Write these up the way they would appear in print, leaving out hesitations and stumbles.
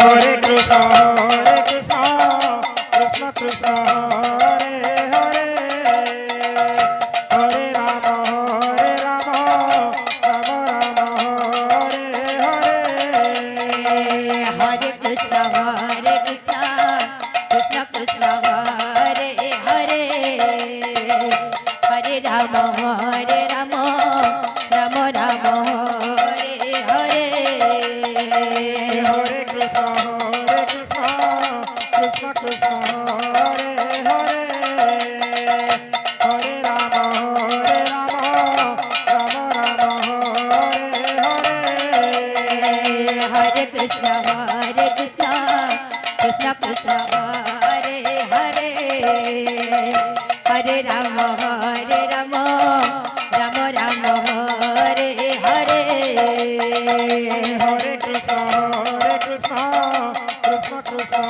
Hare Krishna Krishna Krishna Hare Hare Hare Ram Ram Ram Hare Hare Hare Krishna Krishna Krishna Hare Hare Hare Ram Ram Ram Hare Hare Hare Krishna Krishna Krishna Hare Hare Hare Ram Ram Ram Hare Hare Hare Krishna Krishna Krishna Hare Hare Hare Ram Ram Ram Hare Hare Hare Krishna Krishna Krishna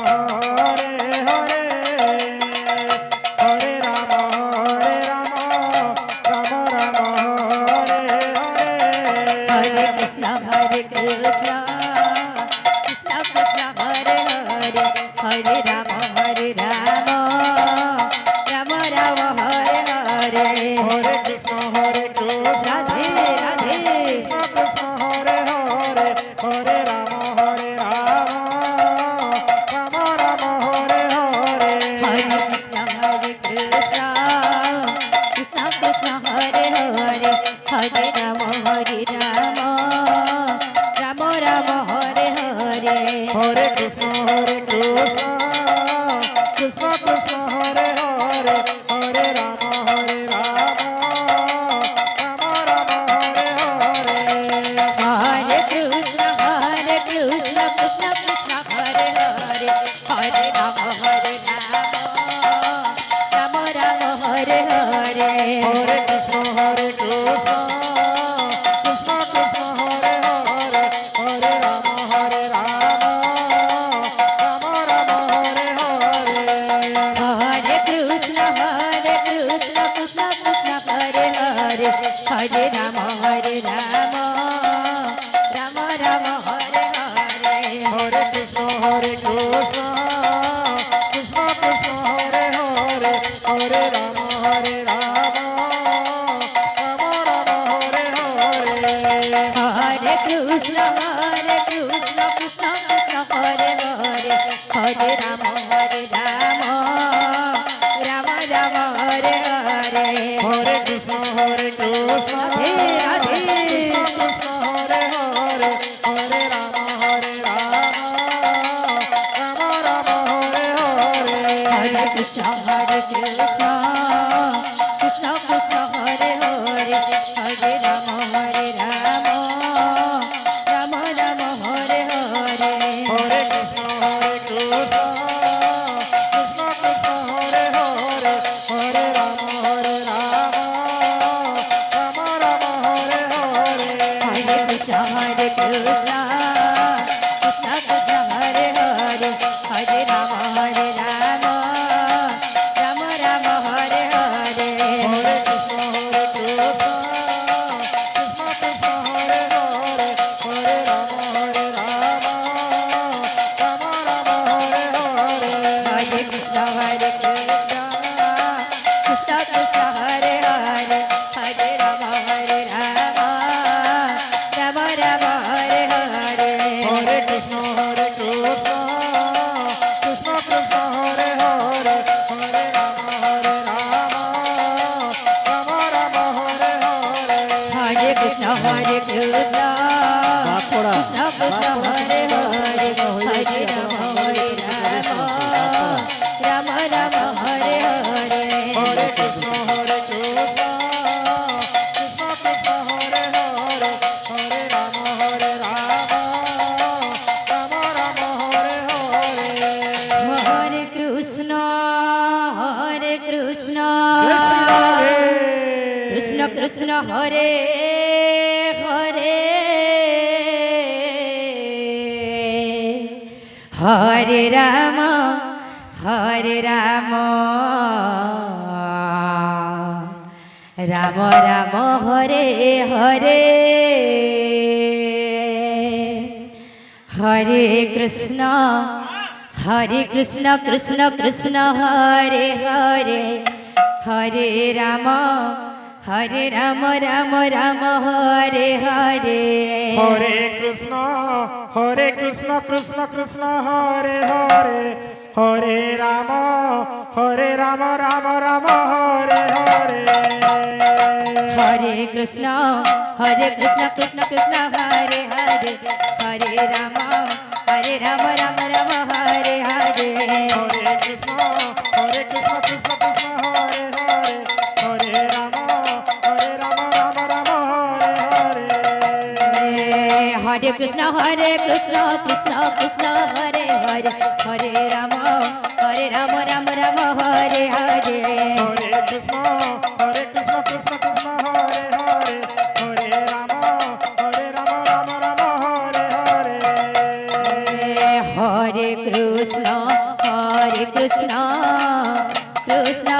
Hare Hare Hare Ram Ram Ram Hare Hare Hare Krishna Krishna Krishna Hare Hare Hare Ram Ram Ram Hare Hare Hare Krishna Radhe Radhe Krishna Krishna Hare Hare Hare Ram Ram Ram Hare Hare Hare Krishna Krishna Krishna Hare Hare Hare Ram Ram Hare Hare Hare Krishna Krishna Krishna Krishna Hare Hare Hare Ram Ram Ram Hare Hare Hare Krishna Krishna Krishna Hare Hare Hare Ram Ram Hare Hare Hare Krishna Krishna Krishna Krishna Hare Hare Hare Ram Ram Ram Hare Hare Hare Krishna Krishna Krishna Hare Hare Hare Ram Ram Ram Hare Hare Hare Krishna Krishna Krishna Krishna Hare Hare Hare Ram Ram Ram Hare Hare Hare Krishna Krishna Krishna Hare Hare Hare Ram Ram Ram Hare Hare Hare Krishna Krishna Radhe Radhe Krishna Hare Hare Hare Ram Ram Ram Hare Hare Hare Krishna Krishna Krishna Hare Hare Hare Ram Ram Ram Hare Hare Hare Krishna Krishna Krishna Krishna Hare Hare Hare Ram Ram Ram Hare Hare Hare Krishna Krishna Krishna Hare Hare Hare Ram Ram Ram Hare Hare Hare Krishna Krishna Krishna Krishna Hare Hare Hare Ram Ram Ram Hare Hare Hare Krishna Krishna Krishna Hare Hare Hare Ram Ram Hare Hare Hare Krishna Krishna Krishna Krishna Hare Hare Hare Ram Ram Ram Hare Hare Hare Krishna Krishna Krishna Hare Hare Hare Ram Ram Hare Hare Hare Krishna Krishna Krishna Krishna Hare Hare Hare Ram Ram Ram Hare Hare Hare Krishna Joy Shri Radhe. Krishna Krishna Hare Hare Hare Ram Ram Ram Hare Hare Hare Krishna Krishna Krishna Hare Hare Hare Ram Ram Ram Hare Hare Hare Krishna Krishna Krishna Hare Hare Hare Ram Ram Ram Hare Hare Hare Krishna Krishna Krishna Hare Hare Hare Ram Ram Ram Hare Hare Hare Krishna Krishna Krishna Hare Hare Hare Ram Ram Ram Hare Hare Hare Krishna Krishna Krishna Hare Hare Hare Ram Ram Ram Hare Hare Hare Krishna Krishna Krishna Hare Hare Hare Ram Ram Ram Hare Hare Hare Krishna Krishna